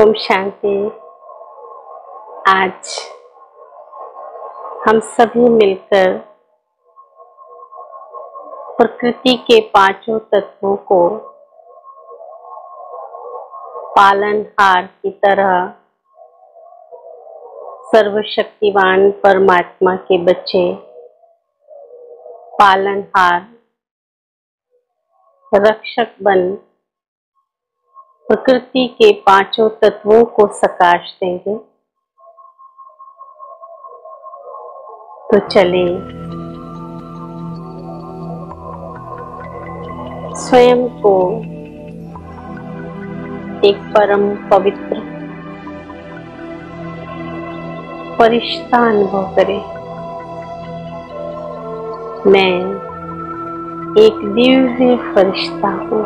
ओम शांति। आज हम सभी मिलकर प्रकृति के पांचों तत्वों को पालनहार की तरह सर्वशक्तिवान परमात्मा के बच्चे पालनहार रक्षक बन प्रकृति के पांचों तत्वों को सकाश देंगे। तो चले स्वयं को एक परम पवित्र फरिश्ता अनुभव करें। मैं एक दिव्य फरिश्ता हूँ।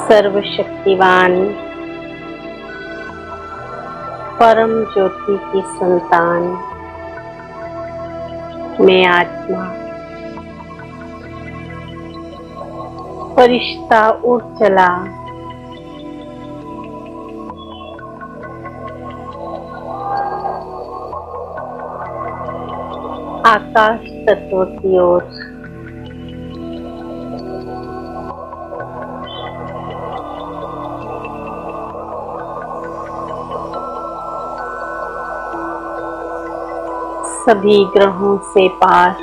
सर्वशक्तिवान परम ज्योति की संतान मैं आत्मा फरिश्ता उड़ चला आकाश तत्व की ओर। सभी ग्रहों से पार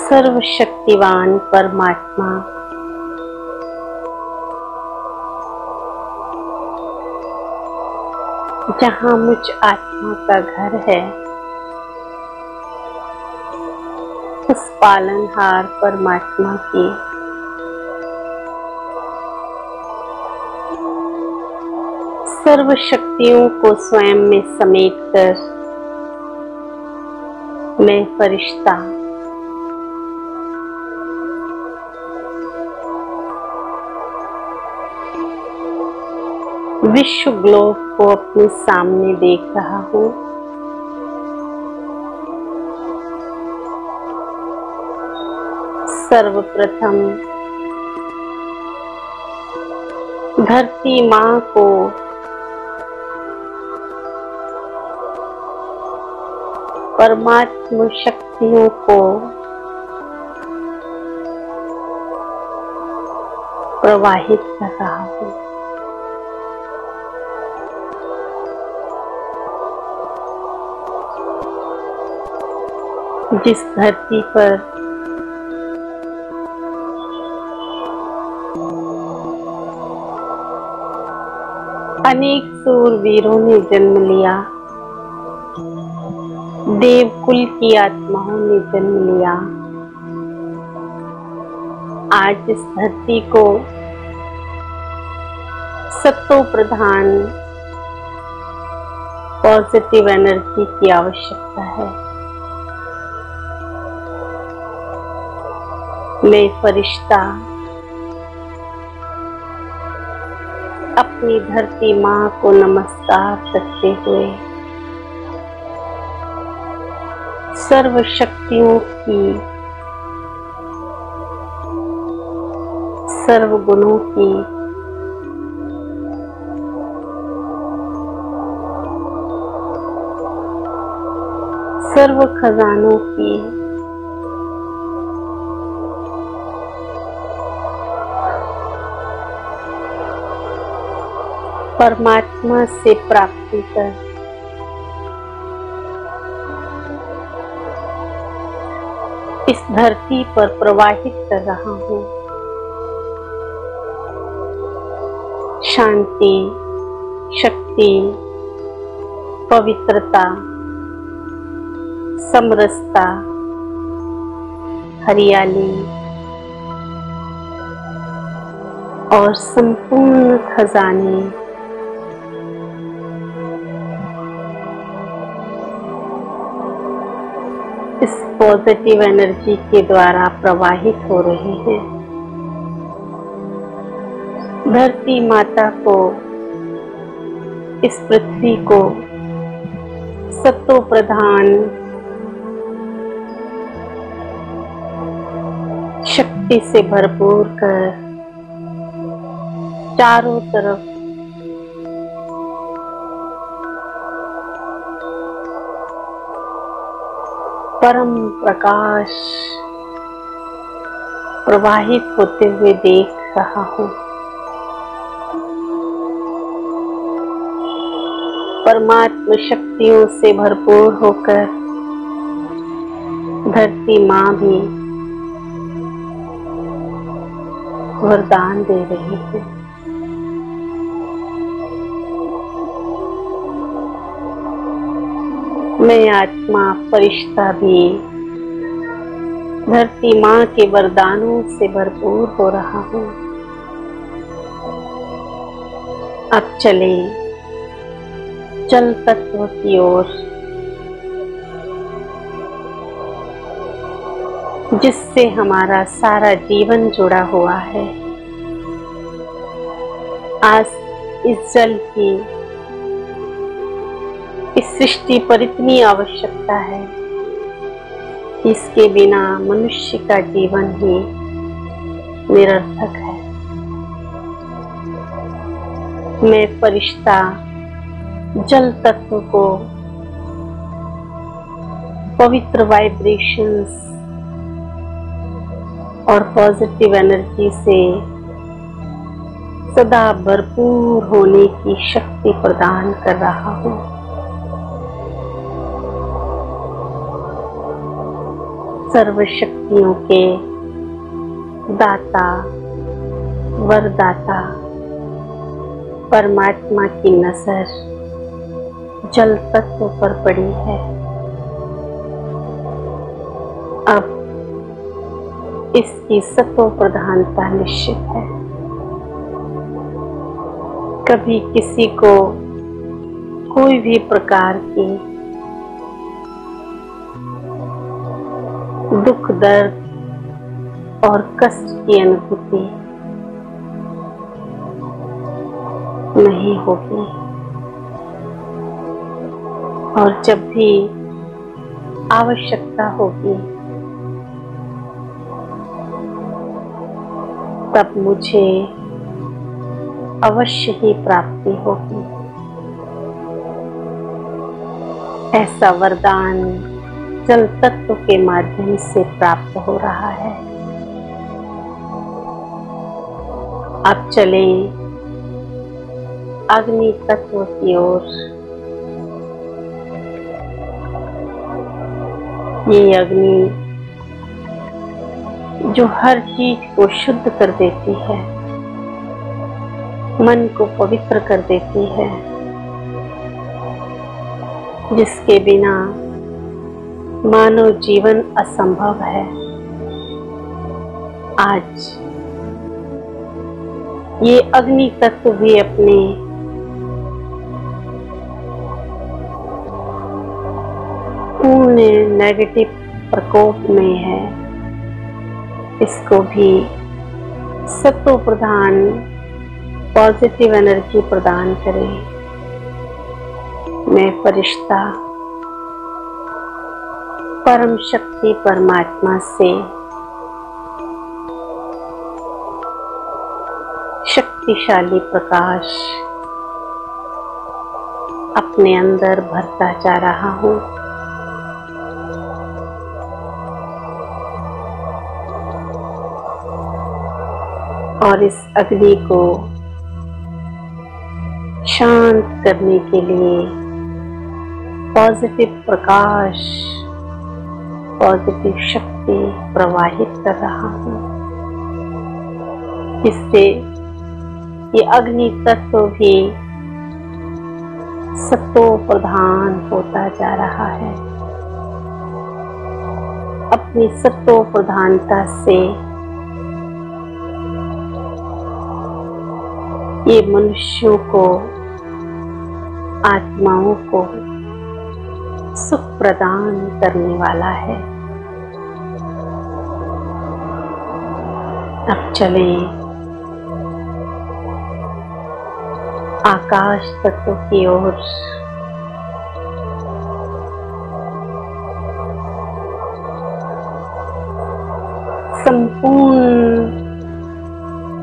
सर्वशक्तिवान परमात्मा जहाँ मुझ आत्मा का घर है, उस पालनहार परमात्मा की सर्व शक्तियों को स्वयं में समेटकर मैं फरिश्ता विश्व ग्लोब को अपने सामने देख रहा हूँ। सर्वप्रथम धरती माँ को परमात्मा शक्तियों को प्रवाहित कर रहा हूँ। जिस धरती पर अनेक सूरवीरों ने जन्म लिया, देवकुल की आत्माओं ने जन्म लिया, आज इस धरती को सत्तो प्रधान पॉजिटिव एनर्जी की आवश्यकता है। मैं फरिश्ता अपनी धरती माँ को नमस्कार करते हुए सर्व शक्तियों की सर्व गुणों की सर्व खजानों की परमात्मा से प्राप्ति कर इस धरती पर प्रवाहित कर रहा हूँ। शांति, शक्ति, पवित्रता, समरसता, हरियाली और संपूर्ण खजाने इस पॉजिटिव एनर्जी के द्वारा प्रवाहित हो रहे हैं। धरती माता को, इस पृथ्वी को सत्तो प्रधान शक्ति से भरपूर कर चारों तरफ परम प्रकाश प्रवाहित होते हुए देख रहा हूँ। परमात्म शक्तियों से भरपूर होकर धरती माँ भी वरदान दे रही है। मैं आत्मा फरिश्ता भी धरती माँ के वरदानों से भरपूर हो रहा हूँ। अब चले जल तत्व की ओर, जिससे हमारा सारा जीवन जुड़ा हुआ है। आज इस जल की इस सृष्टि पर इतनी आवश्यकता है, इसके बिना मनुष्य का जीवन ही निरर्थक है। मैं फरिश्ता जल तत्व को पवित्र वाइब्रेशंस और पॉजिटिव एनर्जी से सदा भरपूर होने की शक्ति प्रदान कर रहा हूँ। सर्व शक्तियों के दाता वरदाता परमात्मा की नजर जल तत्व पर पड़ी है। अब इसकी सतो प्रधानता निश्चित है। कभी किसी को कोई भी प्रकार की दुख दर्द और कष्ट की अनुभूति नहीं होगी, और जब भी आवश्यकता होगी तब मुझे अवश्य ही प्राप्ति होगी। ऐसा वरदान जल तत्व के माध्यम से प्राप्त हो रहा है। अब चले अग्नि तत्व की ओर। ये अग्नि जो हर चीज को शुद्ध कर देती है, मन को पवित्र कर देती है, जिसके बिना मानव जीवन असंभव है। आज ये अग्नि तत्व भी अपने पूर्ण नेगेटिव प्रकोप में है। इसको भी सत्व प्रदान पॉजिटिव एनर्जी प्रदान करें। मैं फरिश्ता परम शक्ति परमात्मा से शक्तिशाली प्रकाश अपने अंदर भरता जा रहा हूँ। और इस अग्नि को शांत करने के लिए पॉजिटिव प्रकाश, पॉजिटिव शक्ति प्रवाहित कर रहा हूँ, जिससे ये अग्नि तत्व भी सत्व प्रधान होता जा रहा है। अपनी सत्व प्रधानता से ये मनुष्यों को, आत्माओं को सुख प्रदान करने वाला है। अब चलें आकाश तत्व की ओर। संपूर्ण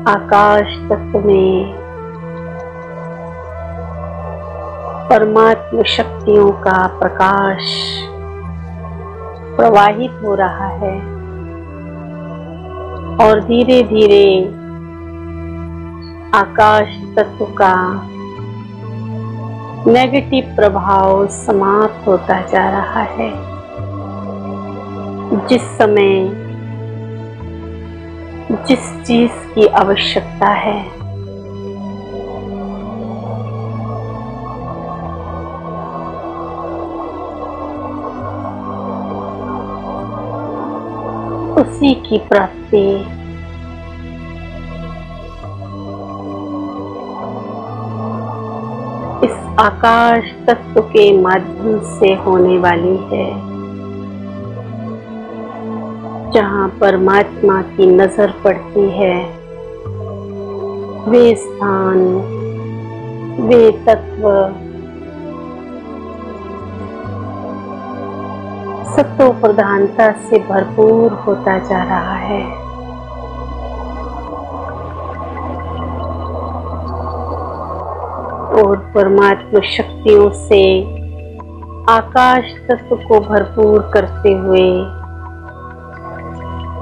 आकाश तत्व में परमात्मा शक्तियों का प्रकाश प्रवाहित हो रहा है और धीरे धीरे आकाश तत्व का नेगेटिव प्रभाव समाप्त होता जा रहा है। जिस समय जिस चीज की आवश्यकता है उसी की प्राप्ति इस आकाश तत्व के माध्यम से होने वाली है। जहाँ परमात्मा की नजर पड़ती है वे स्थान, वे तत्व सत्व प्रधानता से भरपूर होता जा रहा है। और परमात्मा शक्तियों से आकाश तत्व को भरपूर करते हुए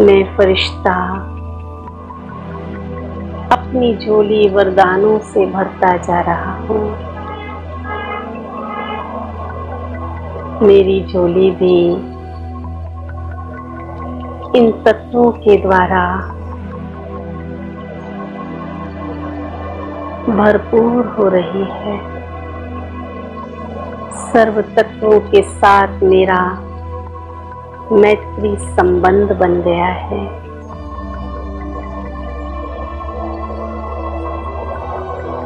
मैं फरिश्ता अपनी झोली वरदानों से भरता जा रहा हूँ। मेरी झोली भी इन तत्वों के द्वारा भरपूर हो रही है। सर्व तत्वों के साथ मेरा मैत्री संबंध बन गया है।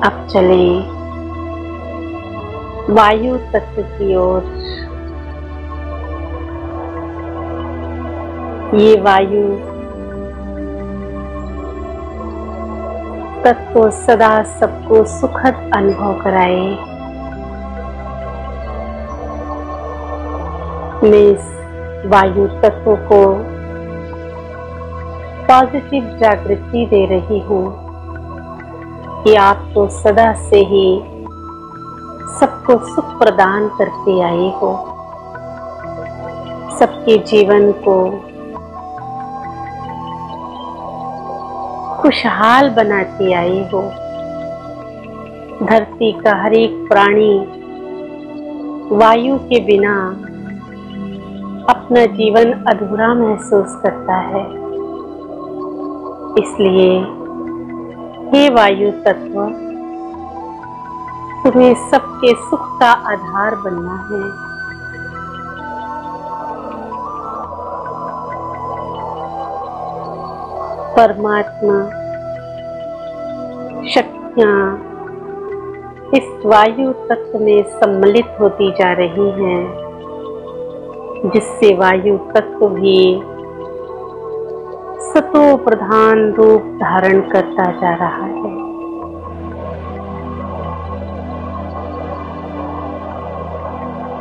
अब चलें वायु तत्व की ओर। ये वायु तत्व सदा सबको सुखद अनुभव कराए। मैं इस वायु तत्व को पॉजिटिव जागृति दे रही हूँ कि आप तो सदा से ही सबको सुख प्रदान करते आए हो, सबके जीवन को खुशहाल बनाते आए हो। धरती का हर एक प्राणी वायु के बिना अपना जीवन अधूरा महसूस करता है। इसलिए हे वायु तत्व, तुम्हें सबके सुख का आधार बनना है। परमात्मा शक्तियां इस वायु तत्व में सम्मिलित होती जा रही हैं, जिससे वायु तत्व भी सतो प्रधान रूप धारण करता जा रहा है।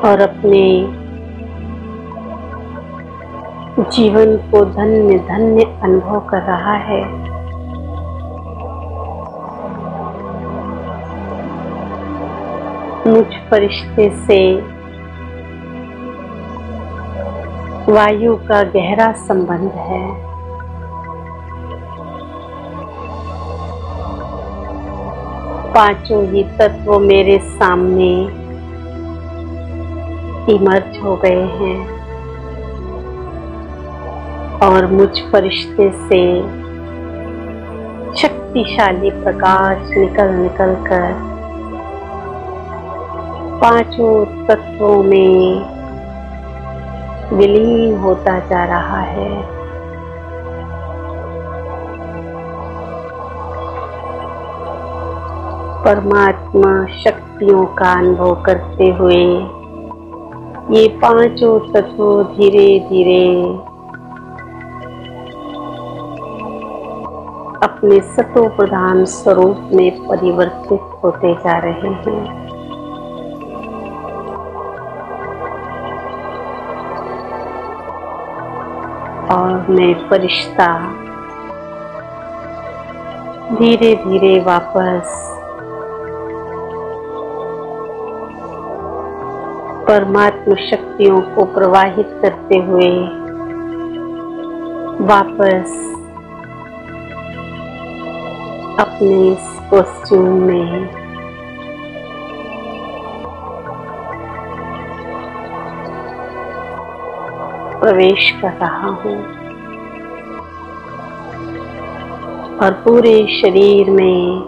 और अपने जीवन को धन्य धन्य अनुभव कर रहा है। मुझ फरिश्ते से वायु का गहरा संबंध है। पांचों ही तत्व मेरे सामने इमर्ज हो गए हैं और मुझ फरिश्ते से शक्तिशाली प्रकाश निकल कर पांचों तत्वों में विलीन होता जा रहा है। परमात्मा शक्तियों का अनुभव करते हुए ये पांचों तत्व धीरे धीरे अपने सतो प्रधान स्वरूप में परिवर्तित होते जा रहे हैं। और मैं फरिश्ता धीरे धीरे वापस परमात्मा शक्तियों को प्रवाहित करते हुए वापस अपने इस कॉस्ट्यूम में प्रवेश कर रहा हूँ और पूरे शरीर में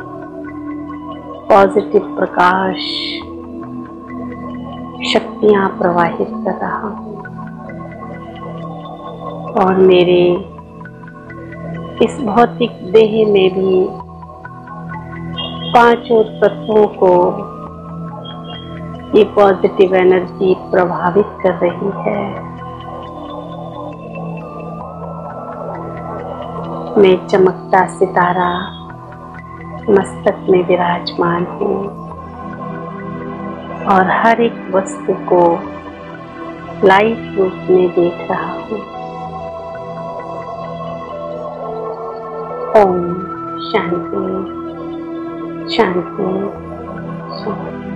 पॉजिटिव प्रकाश शक्तियाँ प्रवाहित कर रहा हूँ और मेरे इस भौतिक देह में भी पांचों तत्वों को ये पॉजिटिव एनर्जी प्रभावित कर रही है। मैं चमकता सितारा मस्तक में विराजमान हूँ और हर एक वस्तु को लाइट रूप में देख रहा हूँ। ओम शांति शांति शांति।